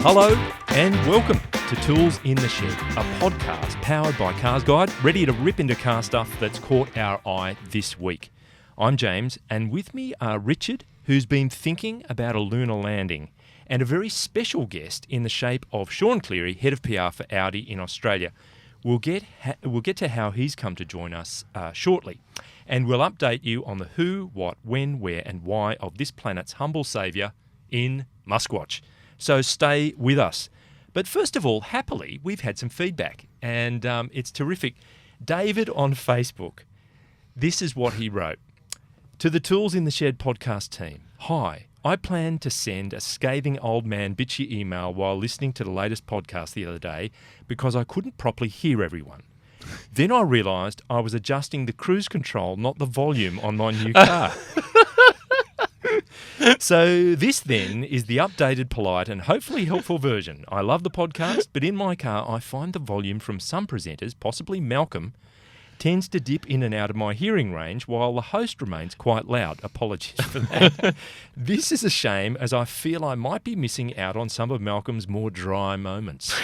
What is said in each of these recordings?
Hello and welcome to Tools in the Shed, a podcast powered by Cars Guide, ready to rip into car stuff that's caught our eye this week. I'm James, and with me are Richard, who's been thinking about a lunar landing, and a very special guest in the shape of Sean Cleary, Head of PR for Audi in Australia. We'll get to how he's come to join us shortly, and we'll update you on the who, what, when, where and why of this planet's humble saviour in Musquatch. So stay with us. But first of all, happily, we've had some feedback, and it's terrific. David on Facebook, this is what he wrote. To the Tools in the Shed podcast team, hi. I planned to send a scathing old man bitchy email while listening to the latest podcast the other day because I couldn't properly hear everyone. Then I realised I was adjusting the cruise control, not the volume on my new car. So this then is the updated, polite and hopefully helpful version. I love the podcast, but in my car I find the volume from some presenters, possibly Malcolm, tends to dip in and out of my hearing range while the host remains quite loud. Apologies for that. This is a shame as I feel I might be missing out on some of Malcolm's more dry moments.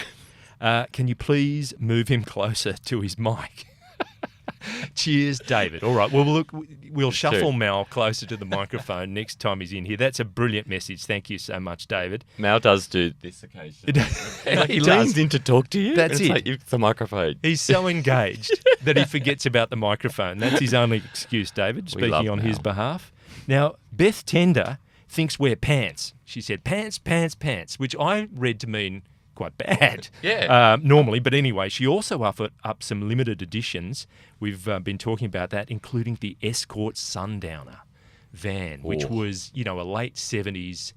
Can you please move him closer to his mic? Cheers, David. All right. Well, look, we'll shuffle Mal closer to the microphone next time he's in here. That's a brilliant message. Thank you so much, David. Mal does do this occasionally. He does. leans in to talk to you. That's and it. Like it's the microphone. He's so engaged that he forgets about the microphone. That's his only excuse, David, speaking on his behalf. Now, Beth Tender thinks we're pants. She said pants, pants, pants, which I read to mean quite bad normally. But anyway, she also offered up some limited editions. We've been talking about that, including the Escort Sundowner van, which was, a late 70s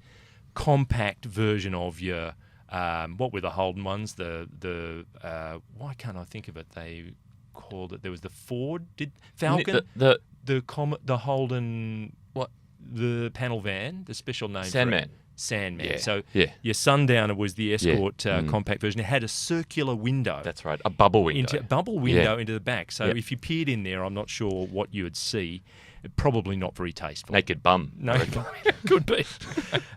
compact version of your, what were the Holden ones? Why can't I think of it? They called it, there was the Ford, Falcon? The Holden, the panel van, the special name Sandman. Sandman. Yeah. So your Sundowner was the Escort compact version. It had a circular window. That's right, a bubble window. Into the back. So if you peered in there, I'm not sure what you would see. Probably not very tasteful. Naked bum. No, could be.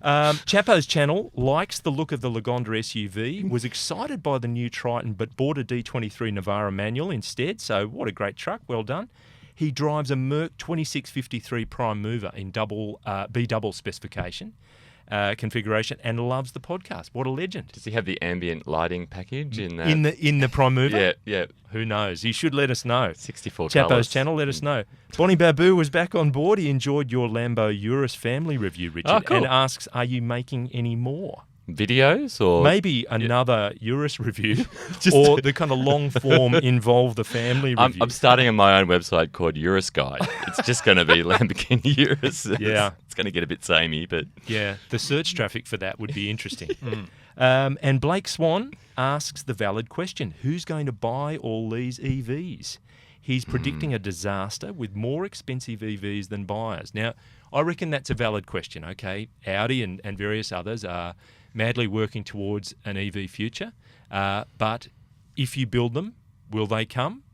Chapo's channel likes the look of the Lagonda SUV, was excited by the new Triton, but bought a D23 Navara manual instead. So what a great truck. Well done. He drives a Merc 2653 Prime Mover in B-double specification. Configuration and loves the podcast. What a legend! Does he have the ambient lighting package in that? In the Prime Mover? Yeah. Who knows? He should let us know. 64 Chapo's colours. channel, let us know. Bonnie Babu was back on board. He enjoyed your Lambo Urus family review, Richard, Oh, cool. and asks, are you making any more? Videos or Maybe another Urus review or the kind of long form involve the family review. I'm starting on my own website called Urus Guide. It's just going to be Lamborghini Urus. Yeah. It's going to get a bit samey, but... Yeah, the search traffic for that would be interesting. And Blake Swan asks the valid question, who's going to buy all these EVs? He's predicting a disaster with more expensive EVs than buyers. Now, I reckon that's a valid question, okay? Audi and various others are madly working towards an EV future. But if you build them, will they come?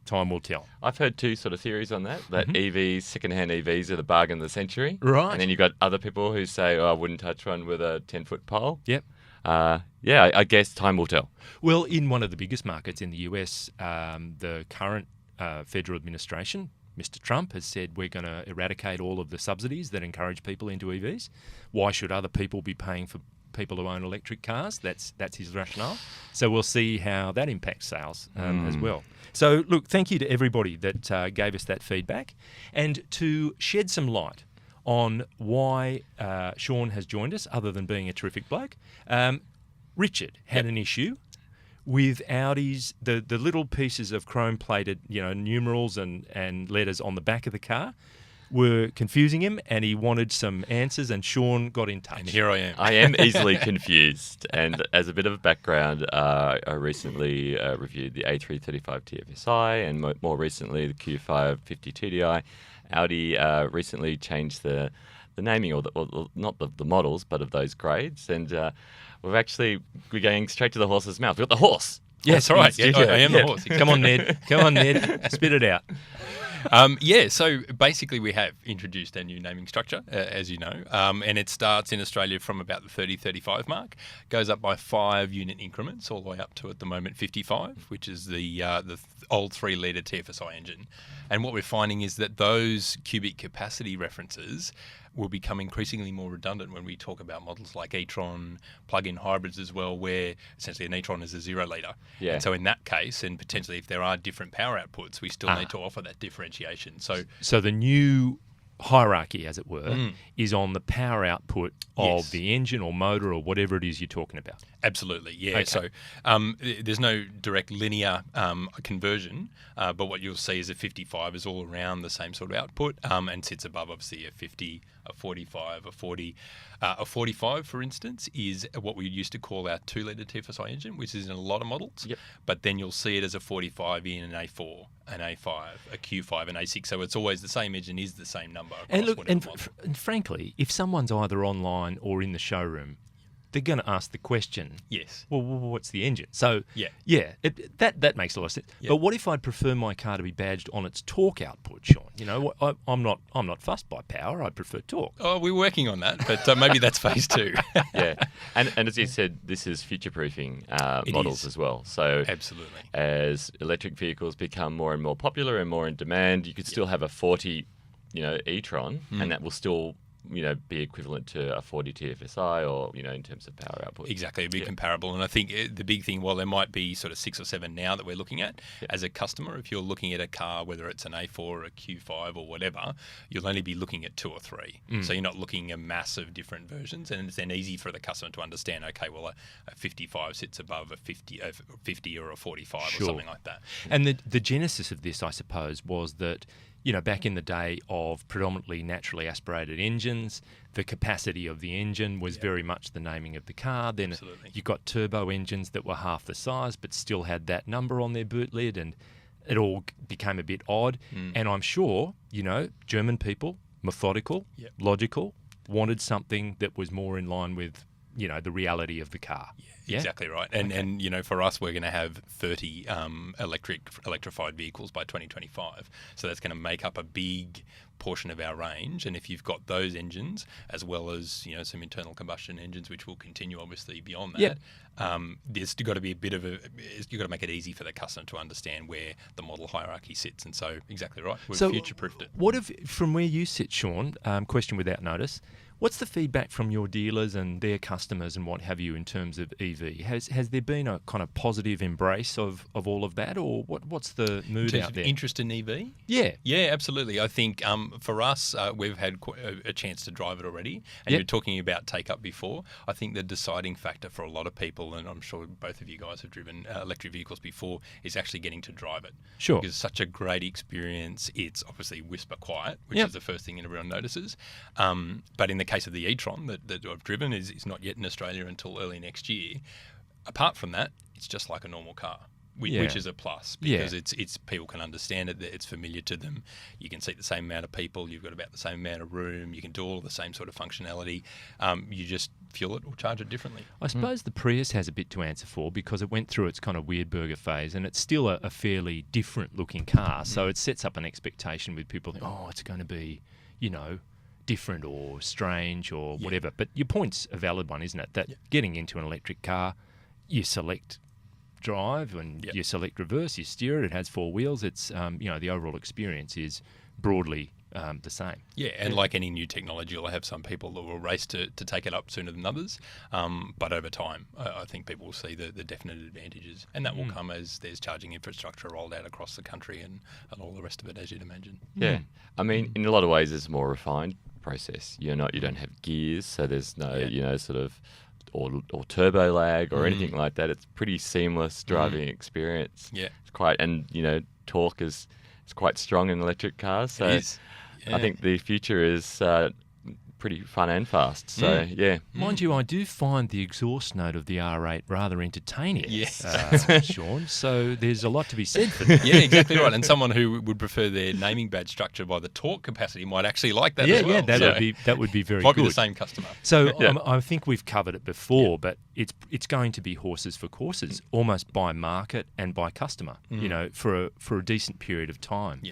Time will tell. I've heard two sort of theories on that EVs, second-hand EVs are the bargain of the century. Right. And then you've got other people who say, I wouldn't touch one with a 10-foot pole. Yep. I guess time will tell. Well, in one of the biggest markets in the US, the current federal administration, Mr. Trump, has said we're going to eradicate all of the subsidies that encourage people into EVs. Why should other people be paying for people who own electric cars? That's his rationale. So we'll see how that impacts sales as well. So, look, thank you to everybody that gave us that feedback. And to shed some light on why Sean has joined us, other than being a terrific bloke, Richard had an issue with Audi's, the little pieces of chrome-plated, numerals and letters on the back of the car were confusing him, and he wanted some answers, and Sean got in touch. And here I am. I am easily confused. And as a bit of a background, I recently reviewed the A335 TFSI and more recently the Q5 50 Audi recently changed the naming, or not the models, but of those grades. And we're going straight to the horse's mouth. We've got the horse. Yes, all right. Yeah, I am the horse. Come on, Ned. Spit it out. So basically we have introduced a new naming structure, as you know, and it starts in Australia from about the 30-35 mark, goes up by 5 unit increments all the way up to, at the moment, 55, which is the old 3-litre TFSI engine. And what we're finding is that those cubic capacity references will become increasingly more redundant when we talk about models like e-tron, plug-in hybrids as well, where essentially an e-tron is a 0-litre. Yeah. And so in that case, and potentially if there are different power outputs, we still need to offer that differentiation. So the new hierarchy, as it were, is on the power output of the engine or motor or whatever it is you're talking about. Absolutely, yeah. Okay. So there's no direct linear conversion, but what you'll see is a 55 is all around the same sort of output and sits above, obviously, a 50, a 45, a 40. A 45, for instance, is what we used to call our 2-litre TFSI engine, which is in a lot of models. Yep. But then you'll see it as a 45 in an A4, an A5, a Q5, an A6. So it's always the same engine is the same number. And look, whatever model. and frankly, if someone's either online or in the showroom, they're going to ask the question, Yes. well, what's the engine? So, Yeah. that makes a lot of sense. Yeah. But what if I'd prefer my car to be badged on its torque output, Sean? You know, I'm not fussed by power. I prefer torque. Oh, we're working on that, but maybe that's phase 2. Yeah, and as you said, this is future-proofing models is. as well. So Absolutely. as electric vehicles become more and more popular and more in demand, you could still have a 40, e-tron, and that will still, be equivalent to a 40 TFSI or, in terms of power output. Exactly, it'd be comparable. And I think the big thing, while there might be sort of 6 or 7 now that we're looking at, as a customer, if you're looking at a car, whether it's an A4 or a Q5 or whatever, you'll only be looking at 2 or 3. So you're not looking at massive different versions. And it's then easy for the customer to understand, okay, well, a 55 sits above a 50 or a 45 or something like that. And the genesis of this, I suppose, was that, back in the day of predominantly naturally aspirated engines, the capacity of the engine was very much the naming of the car. Then Absolutely. you got turbo engines that were half the size but still had that number on their boot lid, and it all became a bit odd. And I'm sure, German people, methodical, logical, wanted something that was more in line with, the reality of the car. Yeah? Exactly right. And for us, we're going to have 30 electrified vehicles by 2025. So that's going to make up a big portion of our range. And if you've got those engines, as well as, some internal combustion engines, which will continue obviously beyond that, there's got to be you've got to make it easy for the customer to understand where the model hierarchy sits. And so, exactly right. We've future-proofed it. What from where you sit, Sean, question without notice, what's the feedback from your dealers and their customers and what have you in terms of EV? Has there been a kind of positive embrace of all of that, or what's the mood out there? Interest in EV? Yeah. Yeah, absolutely. I think for us, we've had a chance to drive it already. And you're talking about take-up before. I think the deciding factor for a lot of people, and I'm sure both of you guys have driven electric vehicles before, is actually getting to drive it. Sure. Because it's such a great experience. It's obviously whisper quiet, which is the first thing everyone notices. But in the case of the e-tron that I've driven is not yet in Australia until early next year. Apart from that, it's just like a normal car, which is a plus because it's people can understand it, it's familiar to them. You can seat the same amount of people, you've got about the same amount of room, you can do all of the same sort of functionality. You just fuel it or charge it differently. I suppose the Prius has a bit to answer for because it went through its kind of weird burger phase, and it's still a fairly different looking car. So it sets up an expectation with people think, it's going to be, different or strange or whatever. But your point's a valid one, isn't it? That getting into an electric car, you select drive and you select reverse, you steer it, it has 4 wheels. It's, the overall experience is broadly the same. Yeah, and like any new technology, you'll have some people that will race to take it up sooner than others. But over time, I think people will see the definite advantages. And that will come as there's charging infrastructure rolled out across the country and all the rest of it, as you'd imagine. Yeah. I mean, in a lot of ways, it's a more refined process. You don't have gears, so there's no, sort of or turbo lag or anything like that. It's pretty seamless driving experience. Yeah. It's quite, and, torque is quite strong in electric cars. So It is. Yeah. I think the future is pretty fun and fast. So, Mind you, I do find the exhaust note of the R8 rather entertaining, Sean. So there's a lot to be said for that. Yeah, exactly right. And someone who would prefer their naming badge structure by the torque capacity might actually like that as well. Yeah, that would be very might good. be the same customer. So I think we've covered it before, but it's going to be horses for courses, almost by market and by customer. For a decent period of time. Yeah.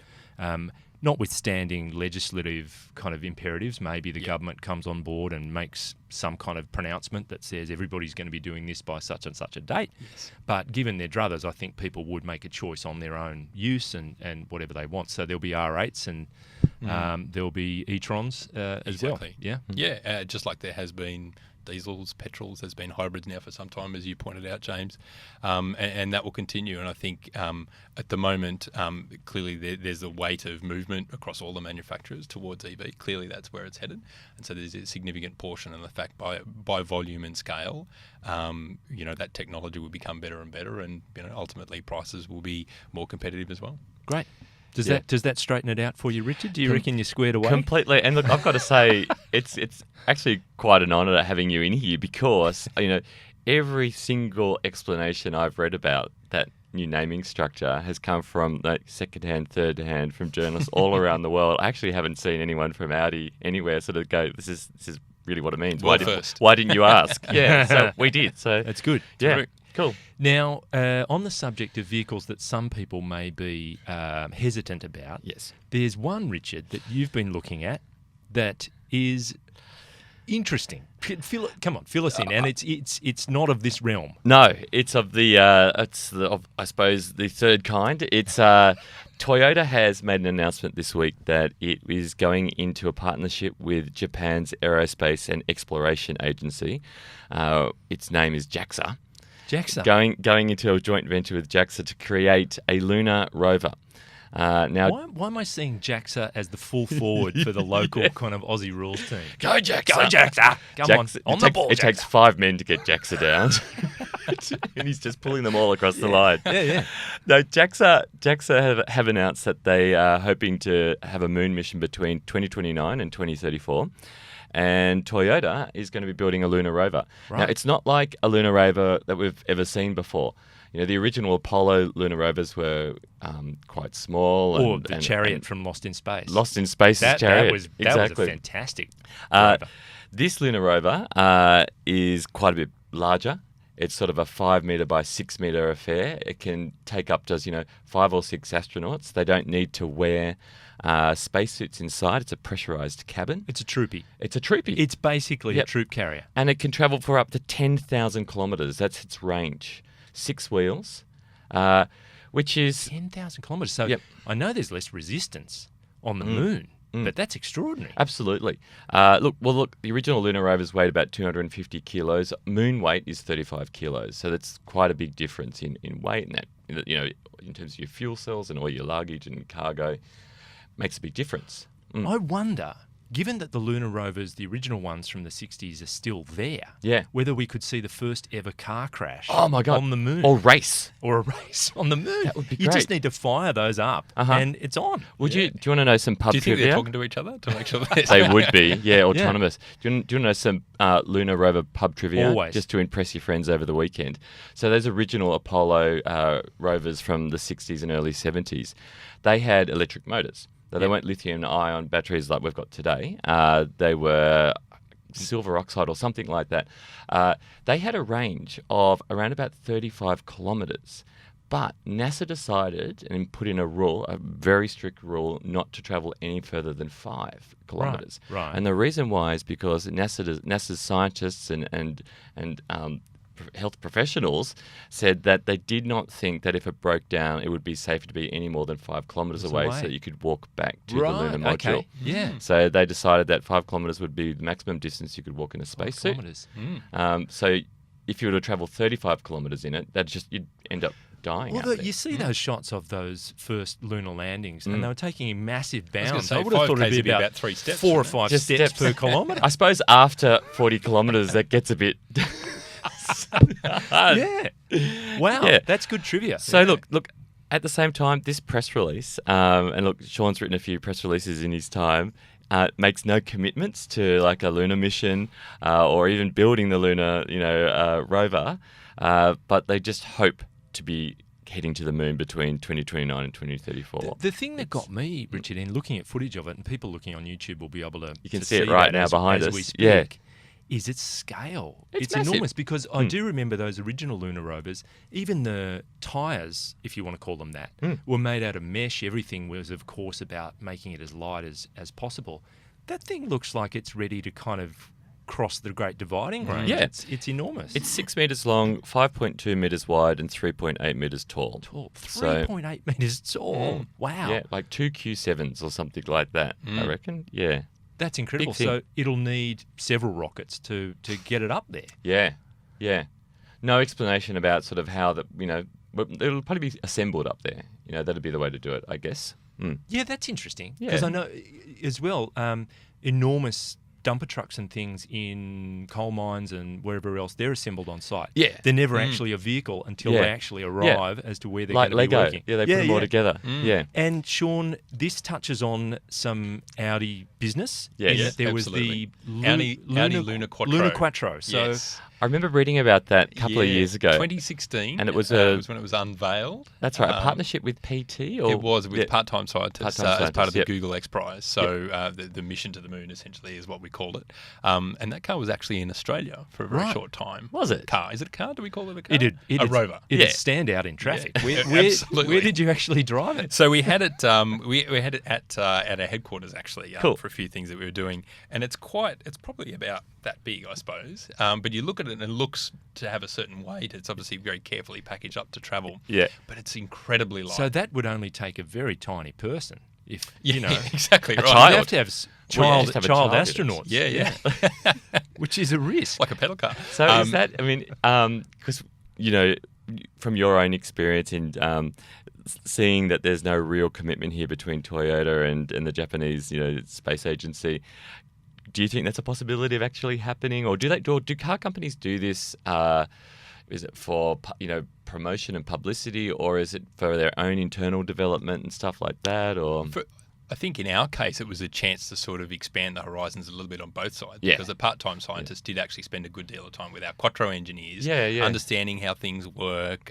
Notwithstanding legislative kind of imperatives, maybe the government comes on board and makes some kind of pronouncement that says everybody's going to be doing this by such and such a date. Yes. But given their druthers, I think people would make a choice on their own use and whatever they want. So there'll be R8s and there'll be e-trons as well. Yeah. Yeah, just like there has been diesels, petrols, there's been hybrids now for some time, as you pointed out, James, and that will continue. And I think at the moment, clearly there's a weight of movement across all the manufacturers towards EV. Clearly that's where it's headed. And so there's a significant portion, and the fact by volume and scale, that technology will become better and better, and ultimately prices will be more competitive as well. Great. Does that straighten it out for you, Richard? Do you reckon you're squared away? Completely. And look, I've got to say, it's actually quite an honour having you in here, because every single explanation I've read about that new naming structure has come from second-hand, third-hand, from journalists all around the world. I actually haven't seen anyone from Audi anywhere sort of go, this is really what it means. Why didn't you ask? Yeah, so we did. So that's good. Yeah. Terrific. Cool. Now, on the subject of vehicles that some people may be hesitant about, yes, there's one, Richard, that you've been looking at that is interesting. Fill us in. And it's not of this realm. No, it's of I suppose the third kind. It's Toyota has made an announcement this week that it is going into a partnership with Japan's Aerospace and Exploration Agency. Its name is JAXA. Going into a joint venture with JAXA to create a lunar rover. Now, why am I seeing JAXA as the full forward for the local kind of Aussie rules team? Go JAXA! Go JAXA! Come on the ball, It takes 5 men to get JAXA down. And he's just pulling them all across the line. Yeah. No, JAXA have announced that they are hoping to have a moon mission between 2029 and 2034. And Toyota is going to be building a lunar rover. Right. Now, it's not like a lunar rover that we've ever seen before. The original Apollo lunar rovers were quite small. Or the Chariot from Lost in Space. Lost in Space's Chariot. That was a fantastic rover. This lunar rover is quite a bit larger. It's sort of a 5 metre by 6 metre affair. It can take up to 5 or 6 astronauts. They don't need to wear spacesuits inside. It's a pressurised cabin. It's a troopy. It's basically a troop carrier. And it can travel for up to 10,000 kilometres. That's its range. 6 wheels, which is 10,000 kilometres. So I know there's less resistance on the moon, but that's extraordinary. Absolutely. Look, the original lunar rovers weighed about 250 kilos. Moon weight is 35 kilos. So that's quite a big difference in weight, and that, in terms of your fuel cells and all your luggage and cargo, makes a big difference. I wonder, given that the lunar rovers, the original ones from the 60s, are still there, whether we could see the first ever car crash on the moon. Or race on the moon. That would be great. You just need to fire those up and it's on. Do you want to know some pub trivia? Do you think they're talking to each other to make sure they would be, autonomous. Do you want to know some lunar rover pub trivia? Always. Just to impress your friends over the weekend. So those original Apollo rovers from the 60s and early 70s, they had electric motors. They weren't lithium-ion batteries like we've got today. They were silver oxide or something like that. They had a range of around about 35 kilometres. But NASA decided and put in a very strict rule, not to travel any further than 5 kilometres. Right. And the reason why is because NASA's scientists and health professionals said that they did not think that if it broke down, it would be safer to be any more than 5 kilometres away so that you could walk back to the lunar module. Okay. Yeah. So they decided that 5 kilometres would be the maximum distance you could walk in a spacesuit. So if you were to travel 35 kilometres in it, you'd end up dying. Well, you see those shots of those first lunar landings, and they were taking massive bounds. I would have thought it'd be about 3 steps. 4 or 5 steps per kilometre. I suppose after 40 kilometres, that gets a bit... Yeah. Wow. Yeah. That's good trivia. So look. At the same time, this press release, and look, Sean's written a few press releases in his time, makes no commitments to like a lunar mission or even building the lunar, rover, but they just hope to be heading to the moon between 2029 and 2034. The thing that got me, Richard, in looking at footage of it, and people looking on YouTube will be able to see it right now behind us. We speak, is its scale. It's It's massive. enormous because I do remember those original lunar rovers, even the tyres, if you want to call them that, were made out of mesh. Everything was, of course, about making it as light as possible. That thing looks like it's ready to kind of cross the Great Dividing Range. Yeah. It's enormous. It's 6 metres long, 5.2 metres wide, and 3.8 metres tall. tall. So- 3.8 metres tall. Wow. Yeah, like 2 Q7s or something like that, I reckon. Yeah. That's incredible. Big thing. So it'll need several rockets to get it up there. Yeah. Yeah. No explanation about sort of how but it'll probably be assembled up there. That'd be the way to do it, I guess. Mm. Yeah, that's interesting. Yeah. Because I know as well, enormous dumper trucks and things in coal mines and wherever else, they're assembled on site. Yeah. They're never actually a vehicle until Yeah. they actually arrive as to where they're Like going to be Lego. working. Yeah, they put them all together. Yeah. And Sean, this touches on some Audi business. Yes. in Yeah, that there absolutely. was the Audi Luna Quattro. Luna Quattro. So Yes. I remember reading about that a couple of Yeah, years ago. 2016. And it was was when it was unveiled. That's right, a partnership with PT? Or It was with Yeah. part-time scientists, Part-time as part of the scientists, yep. Google X Prize. So the mission to the moon, essentially, is what we called it. And that car was actually in Australia for a very Right. short time. Was it? Car. Is it a car? Do we call it a car? it did. a rover. It'd stand out in traffic. Yeah. Where Absolutely. did you actually drive it? So we had it. We had it at our headquarters actually Cool. for a few things that we were doing, and it's probably about that big, I suppose. But you look at it and it looks to have a certain weight. It's obviously very carefully packaged up to travel. Yeah. But it's incredibly light. So that would only take a very tiny person. If yeah, you know, exactly A right. child. you'd have to have Well, child, just have a child child, astronauts. Yeah. Which is a risk. Like a pedal car. So is that, I mean, because, from your own experience in seeing that there's no real commitment here between Toyota and the Japanese, space agency, do you think that's a possibility of actually happening? Or do car companies do this, is it for, promotion and publicity, or is it for their own internal development and stuff like that? Or I think in our case, it was a chance to sort of expand the horizons a little bit on both sides. Yeah. Because the part-time scientists did actually spend a good deal of time with our Quattro engineers, Yeah. understanding how things work,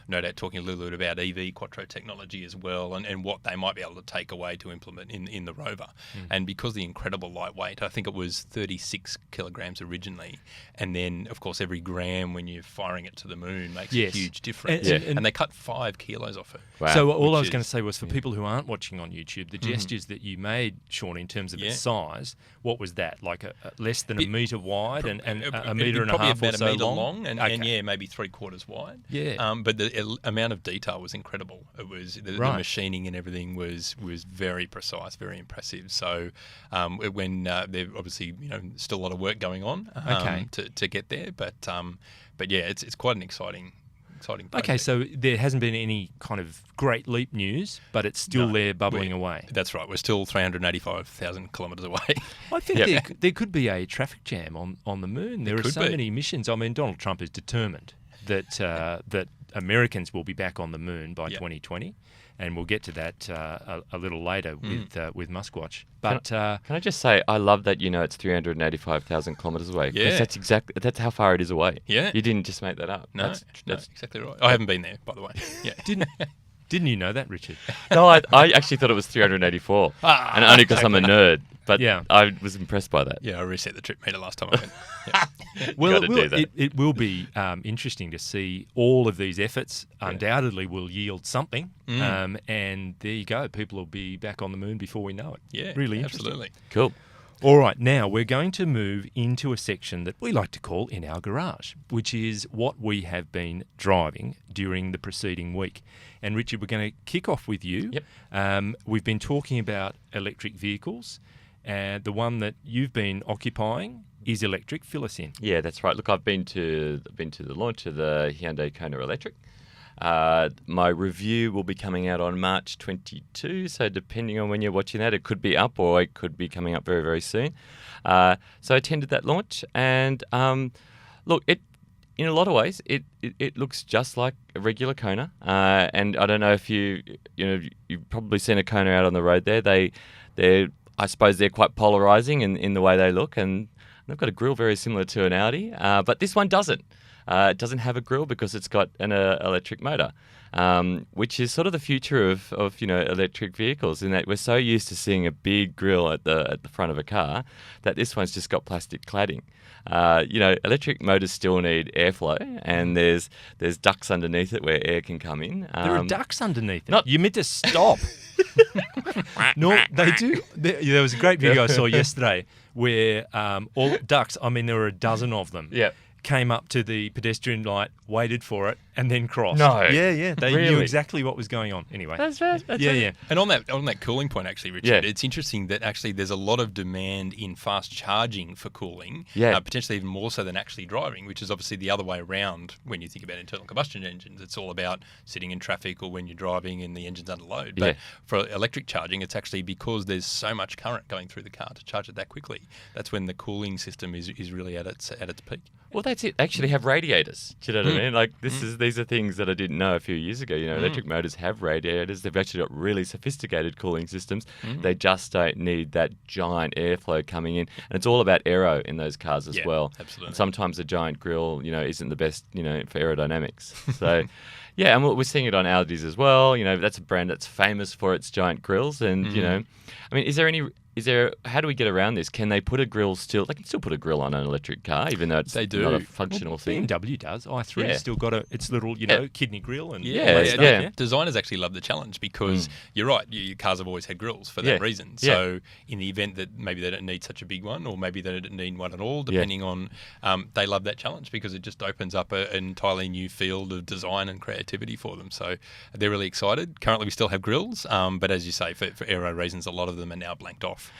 no doubt talking a little bit about EV Quattro technology as well, and what they might be able to take away to implement in the rover. And because the incredible lightweight, I think it was 36 kilograms originally, and then, of course, every gram when you're firing it to the moon makes Yes. a huge difference. And- And they cut 5 kilos off it. Wow. So all I Which was going is- to say was for people who aren't watching on YouTube, the gestures that you made, Sean, in terms of its size, what was that? Like a less than a metre wide and a metre and a probably half or about so a metre long? and Okay. yeah, maybe 3/4 wide. Yeah. But the amount of detail was incredible. It was the Right. machining and everything was very precise, very impressive. So when there obviously still a lot of work going on Okay. to get there, but yeah, it's quite an exciting project. Okay, so there hasn't been any kind of great leap news, but it's still No, there bubbling away. That's right. We're still 385,000 kilometres away. I think Yep. there could be a traffic jam on the moon. There are could so be. many missions. I mean, Donald Trump is determined that that Americans will be back on the moon by Yep. 2020, and we'll get to that a little later with Muskwatch. But Can I just say, I love that it's 385,000 kilometres away. 'cause Yeah. that's how far it is away. Yeah. You didn't just make that up. No, That's exactly right. I haven't been there, by the way. Yeah. didn't you know that, Richard? No, I actually thought it was 384, and only because I'm a nerd. But Yeah. I was impressed by that. Yeah, I reset the trip meter last time I went. Yeah. Well, Gotta do that. it will be interesting to see all of these efforts. Undoubtedly, will yield something. And there you go. People will be back on the moon before we know it. Yeah, really interesting. absolutely. Cool. All right, now we're going to move into a section that we like to call In Our Garage, which is what we have been driving during the preceding week. And Richard, we're going to kick off with you. Yep. We've been talking about electric vehicles, and the one that you've been occupying is electric. Fill us in. Yeah, that's right. Look, I've been to the launch of the Hyundai Kona Electric. My review will be coming out on March 22, so depending on when you're watching that, it could be up or it could be coming up very, very soon. So I attended that launch, and look, in a lot of ways, it looks just like a regular Kona. And I don't know if you've probably seen a Kona out on the road there. I suppose they're quite polarizing in the way they look, and they've got a grille very similar to an Audi, but this one doesn't. it doesn't have a grille because it's got an electric motor, which is sort of the future of electric vehicles. In that we're so used to seeing a big grille at the front of a car that this one's just got plastic cladding. Electric motors still need airflow, and there's ducts underneath it where air can come in. There are ducks underneath it. not- You meant to stop. No, they do. There was a great video I saw yesterday where all ducks, I mean, there were a dozen of them, Yeah. came up to the pedestrian light, waited for it, and then crossed. No. Yeah. They knew Really? exactly what was going on. Anyway. That's Yeah. And on that cooling point, actually, Richard, Yeah. it's interesting that actually there's a lot of demand in fast charging for cooling, Yeah. potentially even more so than actually driving, which is obviously the other way around when you think about internal combustion engines. It's all about sitting in traffic or when you're driving and the engine's under load. But Yeah. for electric charging, it's actually because there's so much current going through the car to charge it that quickly. That's when the cooling system is really at its peak. Well, that's it. Actually, have radiators. Do you know what I mean? Like these are things that I didn't know a few years ago. Electric motors have radiators. They've actually got really sophisticated cooling systems. They just don't need that giant airflow coming in, and it's all about aero in those cars as Yeah, well. absolutely. And sometimes a giant grille, isn't the best, for aerodynamics. So. Yeah, and we're seeing it on Audis as well. That's a brand that's famous for its giant grills. And, I mean, how do we get around this? Can they put a grill still? They can still put a grill on an electric car, even though it's They do. not a functional thing. BMW does. i3's Yeah. still got its little, Yeah. kidney grill and Yeah, all that yeah, stuff, yeah. Designers actually love the challenge because you're right. Your cars have always had grills for that Yeah. reason. Yeah. So in the event that maybe they don't need such a big one, or maybe they don't need one at all, depending on, they love that challenge because it just opens up an entirely new field of design and creativity for them. So they're really excited. Currently, we still have grills, but as you say, for aero reasons, a lot of them are now blanked off,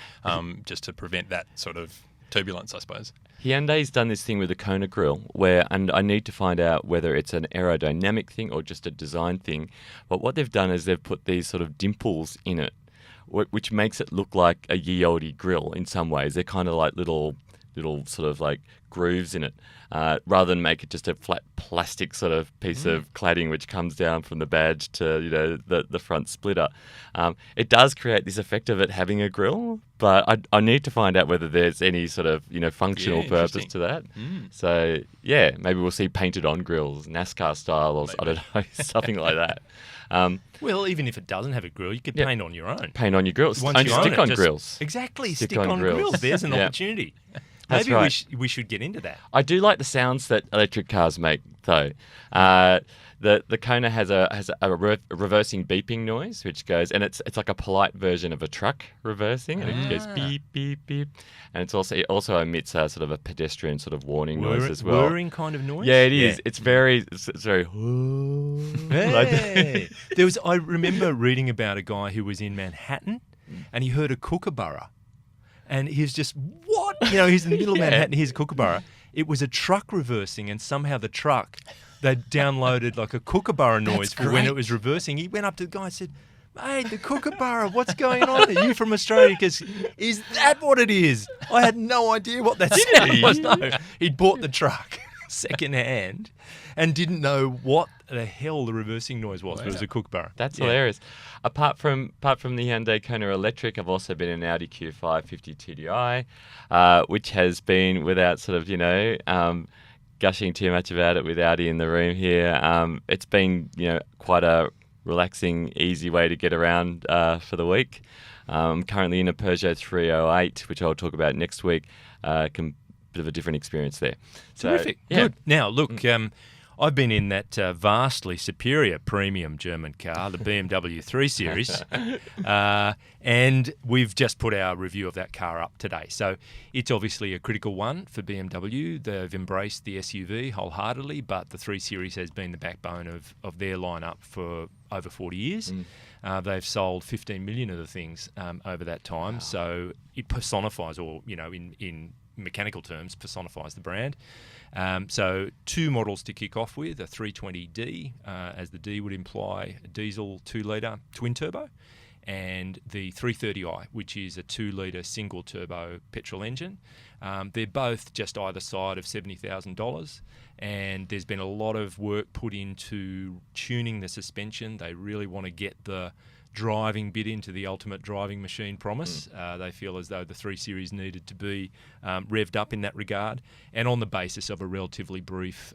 just to prevent that sort of turbulence, I suppose. Hyundai's done this thing with the Kona grill and I need to find out whether it's an aerodynamic thing or just a design thing. But what they've done is they've put these sort of dimples in it, which makes it look like a ye olde grill in some ways. They're kind of like little sort of like grooves in it, rather than make it just a flat plastic sort of piece of cladding which comes down from the badge to the front splitter. It does create this effect of it having a grill, but I need to find out whether there's any sort of functional Yeah, purpose interesting. to that. So yeah, maybe we'll see painted on grills, NASCAR style, or I don't know, something like that. Well, even if it doesn't have a grill, you could Yeah. paint on your own. Paint on your grills. Once Only you own stick it, on just- grills. Exactly, Stick stick on on grills. grills. There's an Yeah. opportunity. That's Maybe right. we should get into that. I do like the sounds that electric cars make, though. The Kona has a reversing beeping noise, which goes, and it's like a polite version of a truck reversing, and it goes beep beep beep, and it also emits a sort of a pedestrian sort of warning noise as well. Whirring kind of noise. Yeah, it is. It's very like that. Hey. I remember reading about a guy who was in Manhattan, and he heard a kookaburra, and he was just, what? He's in the middle of Manhattan. Here's a kookaburra. It was a truck reversing, and somehow the truck, they downloaded like a kookaburra noise for when it was reversing. He went up to the guy and said, "Mate, the kookaburra, what's going on? Are you from Australia? Because is that what it is? I had no idea what that sound was." No, he'd bought the truck second hand and didn't know what the hell the reversing noise was. But it was a kookaburra. That's Yeah. hilarious. Apart from the Hyundai Kona Electric, I've also been in Audi Q5 50 TDI, which has been, without sort of gushing too much about it with Audi in the room here, it's been quite a relaxing, easy way to get around for the week. I'm currently in a Peugeot 308, which I'll talk about next week. Bit of a different experience there. So, Terrific. yeah. Good. Now, look, I've been in that vastly superior premium German car, the BMW 3 Series, and we've just put our review of that car up today. So it's obviously a critical one for BMW. They've embraced the SUV wholeheartedly, but the 3 Series has been the backbone of their lineup for over 40 years. They've sold 15 million of the things over that time. Wow. So it personifies, or, in mechanical terms, personifies the brand. So 2 models to kick off with, a 320D, as the D would imply, a diesel 2-litre twin turbo, and the 330i, which is a 2-litre single turbo petrol engine. They're both just either side of $70,000, and there's been a lot of work put into tuning the suspension. They really want to get the driving bit into the ultimate driving machine promise. They feel as though the 3 Series needed to be revved up in that regard. And on the basis of a relatively brief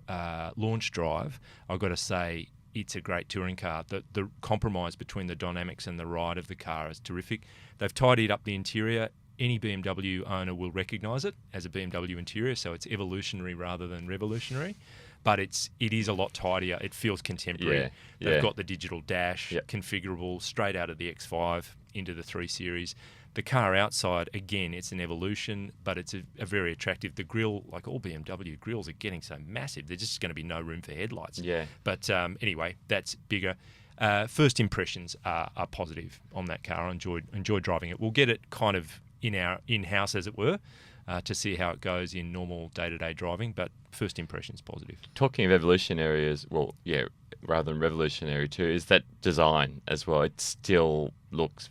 launch drive, I've got to say it's a great touring car. The compromise between the dynamics and the ride of the car is terrific. They've tidied up the interior. Any BMW owner will recognise it as a BMW interior, so it's evolutionary rather than revolutionary. But it is a lot tidier. It feels contemporary. They've got the digital dash, configurable straight out of the X5 into the 3 Series. The car outside, again, it's an evolution, but it's a very attractive. The grille, like all BMW grilles, are getting so massive. There's just going to be no room for headlights. Yeah. But anyway, that's bigger. First impressions are positive on that car. I enjoyed driving it. We'll get it kind of in-house, as it were, to see how it goes in normal day-to-day driving, but first impressions positive. Talking of evolutionary rather than revolutionary too, is that design as well. It still looks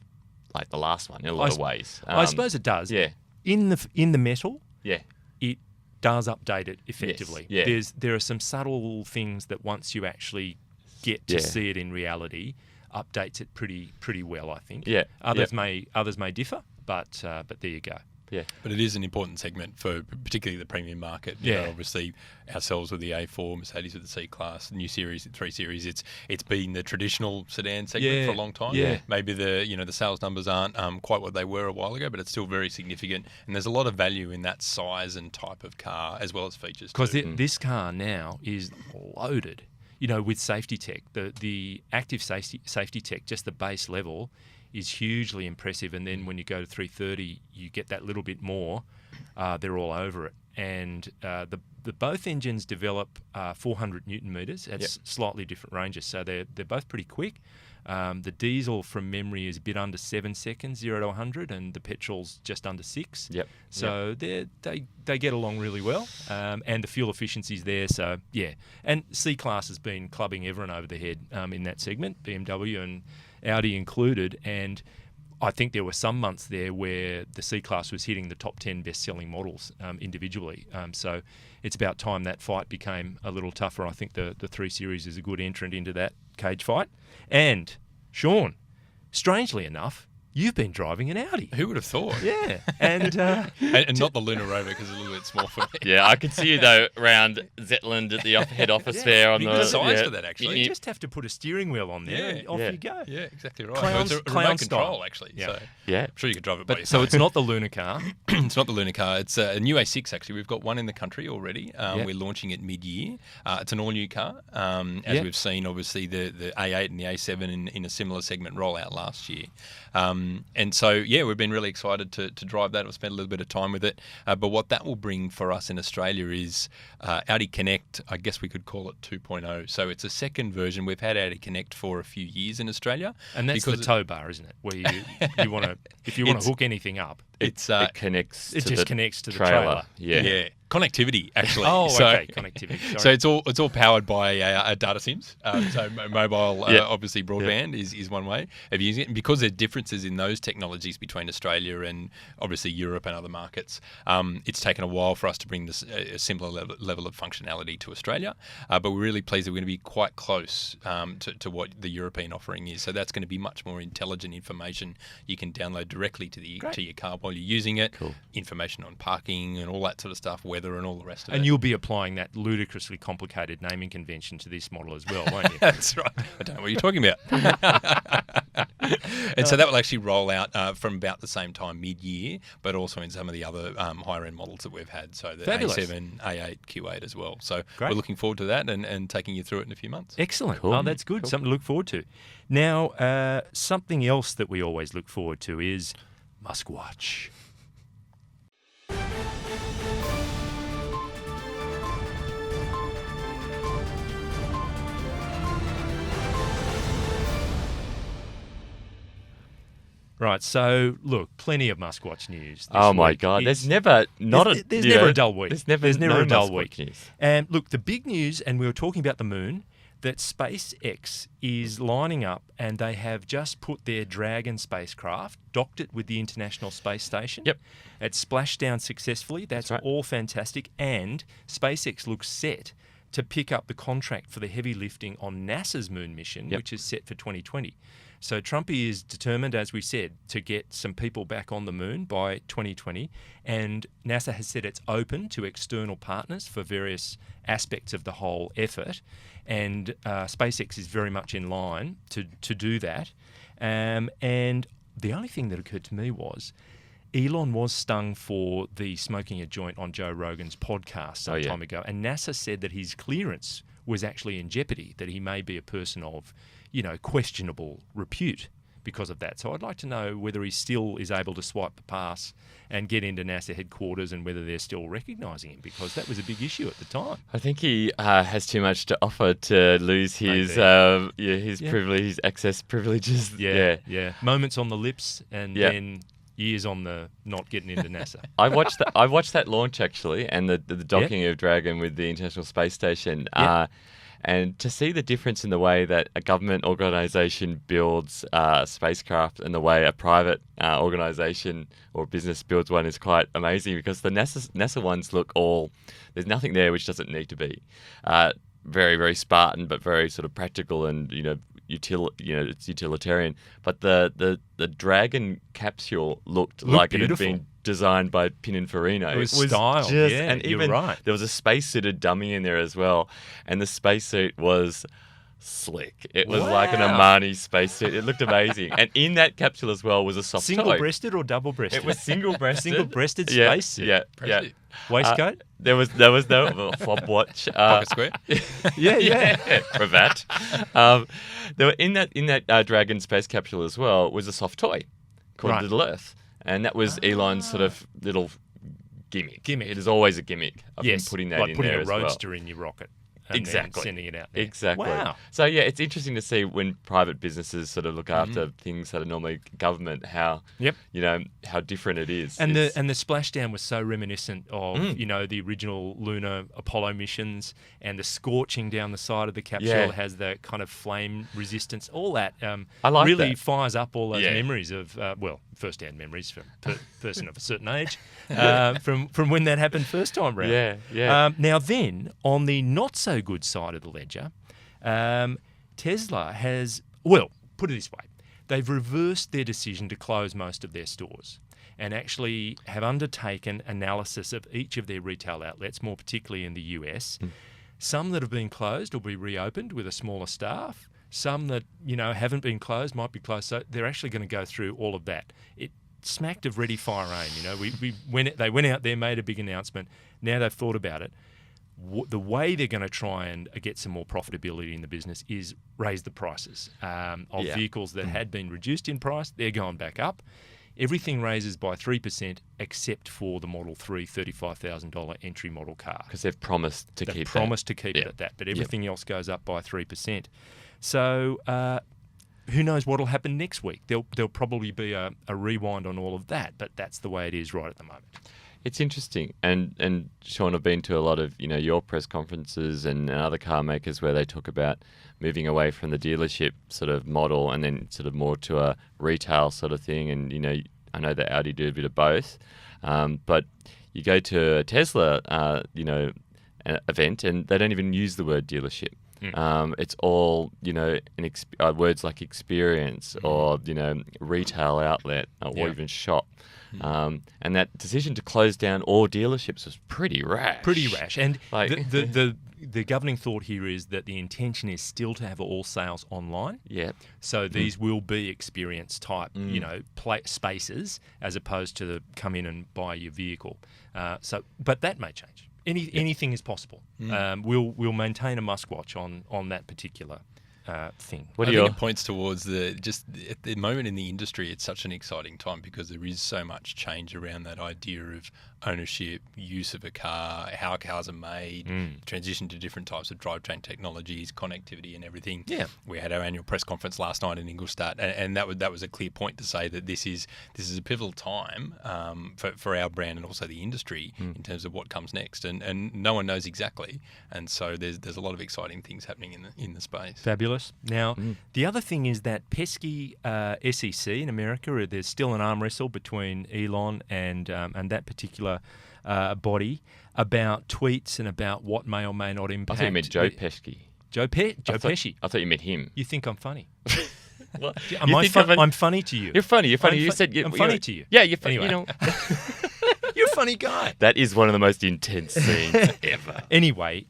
like the last one in a lot of ways. I suppose it does. Yeah. In the metal, Yeah. it does update it effectively. Yes. Yeah. There are some subtle things that once you actually get to see it in reality, updates it pretty well, I think. Yeah. Others may differ, but there you go. Yeah. But it is an important segment for particularly the premium market. You know, obviously, ourselves with the A4, Mercedes with the C-Class, new series, the 3 Series. It's been the traditional sedan segment for a long time. Yeah. Maybe the sales numbers aren't quite what they were a while ago, but it's still very significant. And there's a lot of value in that size and type of car as well as features. Because this car now is loaded. With safety tech, the active safety tech, just the base level, is hugely impressive. And then when you go to 330, you get that little bit more. They're all over it. And the both engines develop 400 Newton meters at slightly different ranges. So they're both pretty quick. The diesel, from memory, is a bit under 7 seconds, 0 to 100, and the petrol's just under 6. Yep. So they get along really well, and the fuel efficiency's there. So and C-Class has been clubbing everyone over the head in that segment, BMW and Audi included. And I think there were some months there where the C-Class was hitting the top 10 best-selling models individually. So it's about time that fight became a little tougher. I think the 3 Series is a good entrant into that cage fight. And, Sean, strangely enough, you've been driving an Audi. Who would have thought? Yeah. And and not the Lunar Rover, because it's a little bit small for me. Yeah, I could see you though around Zetland at the head office there on Big the size for that, actually. you just have to put a steering wheel on there and off you go. Yeah, exactly right. Clown- It's a clown remote style. control, actually. Yeah. So Yeah. I'm sure you could drive it by So yourself. it's not the Lunar car. It's not the Lunar car. It's a new A6, actually. We've got one in the country already. We're launching it mid-year. It's an all-new car. As we've seen, obviously, the A8 and the A7 in a similar segment roll out last year. And so, we've been really excited to drive that. I've spent a little bit of time with it. But what that will bring for us in Australia is Audi Connect, I guess we could call it 2.0. So it's a second version. We've had Audi Connect for a few years in Australia. And that's the tow bar, isn't it? Where you want to, if you want to hook anything up, it connects. it to just the connects to the trailer. trailer. Yeah. Connectivity, actually. Oh, So- okay, connectivity. So it's all powered by data SIMs. So mobile, obviously broadband is one way of using it. And because there are differences in those technologies between Australia and obviously Europe and other markets, it's taken a while for us to bring this a similar level of functionality to Australia. But we're really pleased that we're going to be quite close to what the European offering is. So that's going to be much more intelligent information you can download directly to your car while you're using it. Cool. Information on parking and all that sort of stuff, weather and all the rest of it. And you'll be applying that ludicrously complicated naming convention to this model as well, won't you? That's right. I don't know what you're talking about. And so that will actually roll out from about the same time mid-year, but also in some of the other higher-end models that we've had. So the Fabulous. A7, A8, Q8 as well. So Great. we're looking forward to that and taking you through it in a few months. Excellent. Cool. Oh, that's good. Cool. Something to look forward to. Now, something else that we always look forward to is Muskwatch. Right, so look, plenty of Muskwatch news. This Oh my week. God! It's- There's never there's never a dull week. There's never a dull Musquatch week. news. And look, the big news, and we were talking about the moon, that SpaceX is lining up, and they have just put their Dragon spacecraft, docked it with the International Space Station. Yep. It's splashed down successfully. That's right. all fantastic. And SpaceX looks set to pick up the contract for the heavy lifting on NASA's moon mission, Yep. which is set for 2020. So Trump is determined, as we said, to get some people back on the moon by 2020. And NASA has said it's open to external partners for various aspects of the whole effort. And SpaceX is very much in line to do that. And the only thing that occurred to me was Elon was stung for the smoking a joint on Joe Rogan's podcast some time ago. And NASA said that his clearance was actually in jeopardy, that he may be a person of, questionable repute because of that. So I'd like to know whether he still is able to swipe the pass and get into NASA headquarters and whether they're still recognising him, because that was a big issue at the time. I think he has too much to offer to lose his privilege, his access privileges. Yeah. Moments on the lips and then years on the not getting into NASA. I watched that launch actually, and the docking of Dragon with the International Space Station. And to see the difference in the way that a government organisation builds spacecraft and the way a private organisation or business builds one is quite amazing, because the NASA ones look there's nothing there which doesn't need to be. Very, very Spartan, but very sort of practical and, it's utilitarian. But the Dragon capsule looked like beautiful. It had been designed by Pininfarina. It was styled, and you're even right. There was a spacesuited dummy in there as well, and the spacesuit was slick. It was like an Armani spacesuit. It looked amazing. And in that capsule as well was a soft toy. Single-breasted or double-breasted? It was single-breasted. Single-breasted spacesuit. Yeah. Waistcoat? There was no fob watch. Pocket square. Cravat. There were in that Dragon space capsule as well was a soft toy called Little Earth, and that was Elon's sort of little gimmick. It is always a gimmick of him putting that like in putting there a as well. roadster in your rocket. And then sending it out there. Exactly. Wow. So it's interesting to see when private businesses sort of look after things that are normally government, how how different it is. And the splashdown was so reminiscent of the original lunar Apollo missions, and the scorching down the side of the capsule has that kind of flame resistance. All that I like really that. fires up all those memories of first-hand memories from a person of a certain age from when that happened first time round. Now then, on the not so good side of the ledger, Tesla has, put it this way, they've reversed their decision to close most of their stores and actually have undertaken analysis of each of their retail outlets, more particularly in the US. Some that have been closed will be reopened with a smaller staff. Some that, haven't been closed might be closed. So they're actually going to go through all of that. It smacked of ready, fire, aim. They went out there, made a big announcement. Now they've thought about it. The way they're going to try and get some more profitability in the business is raise the prices of vehicles that had been reduced in price. They're going back up. Everything raises by 3% except for the Model 3 $35,000 entry model car. Because they've promised to keep it at that, but everything else goes up by 3%. So who knows what will happen next week? There'll probably be a rewind on all of that, but that's the way it is right at the moment. It's interesting, and Sean, I've been to a lot of your press conferences and other car makers where they talk about moving away from the dealership sort of model and then sort of more to a retail sort of thing. And I know that Audi do a bit of both, but you go to a Tesla event and they don't even use the word dealership. It's all words like experience or retail outlet or even shop. And that decision to close down all dealerships was pretty rash. And the governing thought here is that the intention is still to have all sales online. So these will be experience type, spaces as opposed to come in and buy your vehicle. But that may change. Anything is possible. We'll maintain a must watch on that particular thing. I think it points towards just at the moment in the industry, it's such an exciting time because there is so much change around that idea of ownership, use of a car, how cars are made, transition to different types of drivetrain technologies, connectivity and everything. We had our annual press conference last night in Ingolstadt, and that was a clear point to say that this is a pivotal time for our brand and also the industry in terms of what comes next, and no one knows exactly, and so there's a lot of exciting things happening in the space. Fabulous. Now, the other thing is that pesky SEC in America, there's still an arm wrestle between Elon and that particular body about tweets and about what may or may not impact. I thought you meant Joe Pesci. Joe Pesci. I thought you meant him. You think I'm funny? Well, Am you I think of I'm funny to you. You're funny. You're funny. I'm You fu- said I'm funny to you. Yeah, you're funny. Anyway. You know, You're a funny guy. that is one of the most intense scenes ever. Anyway,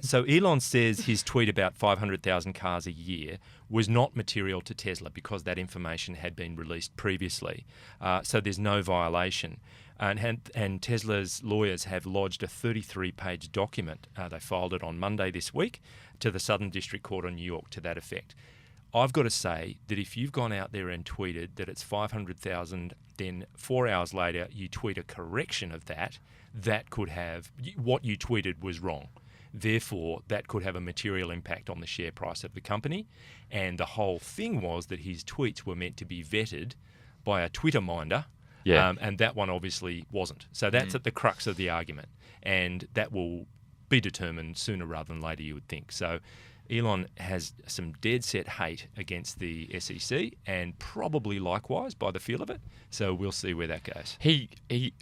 so Elon says his tweet about 500,000 cars a year was not material to Tesla because that information had been released previously. So there's no violation. And Tesla's lawyers have lodged a 33-page document. They filed it on Monday this week to the Southern District Court of New York to that effect. I've got to say that if you've gone out there and tweeted that it's 500,000, then 4 hours later you tweet a correction of that, that could have, what you tweeted was wrong. Therefore, that could have a material impact on the share price of the company. And the whole thing was that his tweets were meant to be vetted by a Twitter minder. Yeah. And that one obviously wasn't. So that's at the crux of the argument. And that will be determined sooner rather than later, you would think. So Elon has some dead set hate against the SEC and probably likewise by the feel of it. So we'll see where that goes. He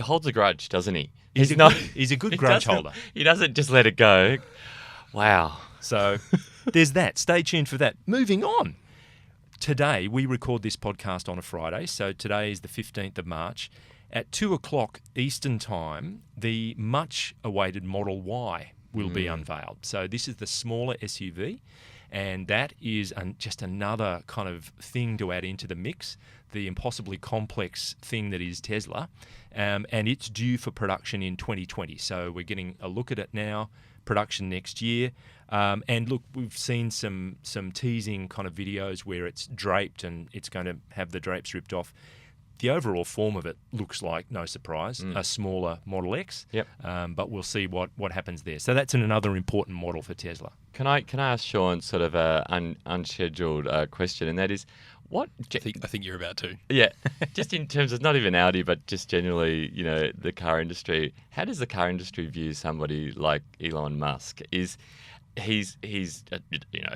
holds a grudge, doesn't he? He's a good grudge holder. He doesn't just let it go. Wow. So there's that. Stay tuned for that. Moving on. Today, we record this podcast on a Friday, so today is the 15th of March. At 2 o'clock Eastern Time, the much-awaited Model Y will be unveiled. So this is the smaller SUV, and that is just another kind of thing to add into the mix, the impossibly complex thing that is Tesla, and it's due for production in 2020. So we're getting a look at it now, production next year. And look, we've seen some teasing kind of videos where it's draped and it's going to have the drapes ripped off. The overall form of it looks like, no surprise, a smaller Model X. Yep. But we'll see what happens there. So that's another important model for Tesla. Can I ask Sean sort of an unscheduled question, and that is, what? I think you're about to. Yeah, just in terms of not even Audi, but just generally, the car industry. How does the car industry view somebody like Elon Musk? He's a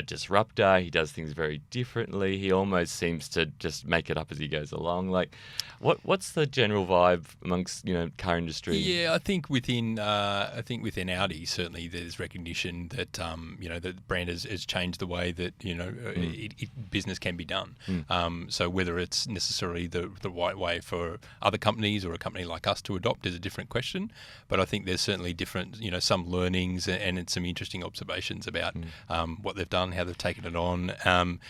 disruptor. He does things very differently. He almost seems to just make it up as he goes along. Like, what's the general vibe amongst car industry? Yeah, I think within Audi certainly there's recognition that the brand has changed the way that business can be done. So whether it's necessarily the right way for other companies or a company like us to adopt is a different question. But I think there's certainly different some learnings and some interesting observations about what they've done, how they've taken it on, and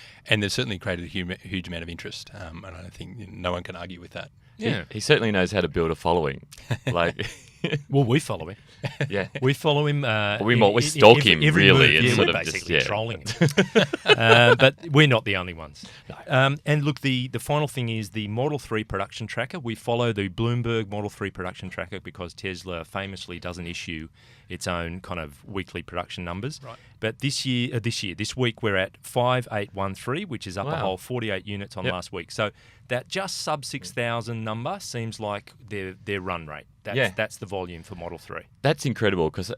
they've certainly created a huge amount of interest. And I think no one can argue with that. Yeah. He certainly knows how to build a following. Like, Well, we follow him. yeah, We follow him. we stalk him every really, move. and Yeah, sort we're of just basically trolling him. But we're not the only ones. And look, the final thing is the Model 3 production tracker. We follow the Bloomberg Model 3 production tracker because Tesla famously doesn't issue its own kind of weekly production numbers. Right. But this week, we're at 5813, which is up a Wow. whole 48 units on Yep. last week. So that just sub 6,000 number seems like their run rate. That's the volume for Model 3. That's incredible because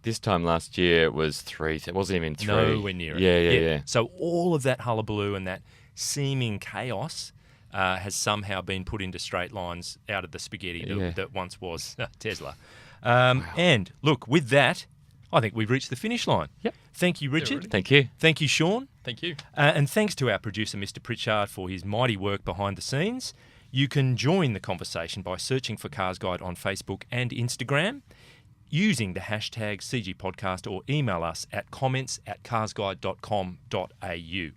this time last year it was 3. It wasn't even 3. Nowhere near it. Yeah. So all of that hullabaloo and that seeming chaos has somehow been put into straight lines out of the spaghetti that once was Tesla. And look, with that, I think we've reached the finish line. Yep. Thank you, Richard. really. Thank you. Thank you, Sean. Thank you. And thanks to our producer, Mr. Pritchard, for his mighty work behind the scenes. You can join the conversation by searching for Cars Guide on Facebook and Instagram, using the hashtag CGPodcast, or email us at comments@carsguide.com.au.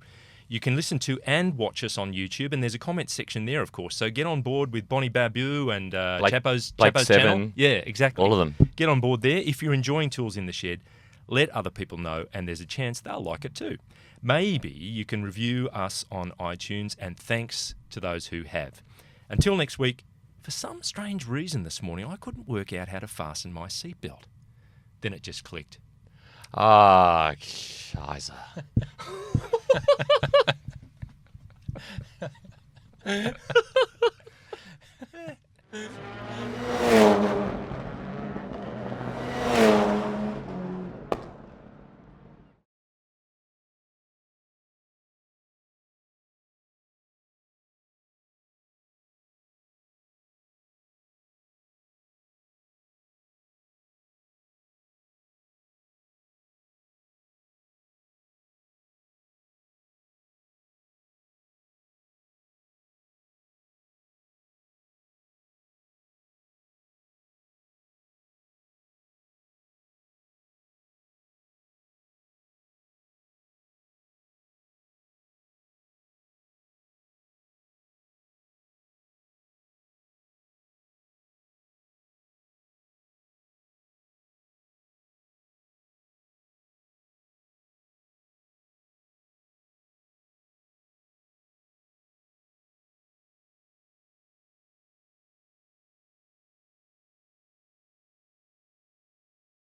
You can listen to and watch us on YouTube, and there's a comment section there, of course. So get on board with Bonnie Babu and Chapo's Blake channel. Seven. Yeah, exactly. All of them. Get on board there. If you're enjoying Tools in the Shed, let other people know, and there's a chance they'll like it too. Maybe you can review us on iTunes, and thanks to those who have. Until next week, for some strange reason this morning, I couldn't work out how to fasten my seatbelt. Then it just clicked. Ah, scheiße.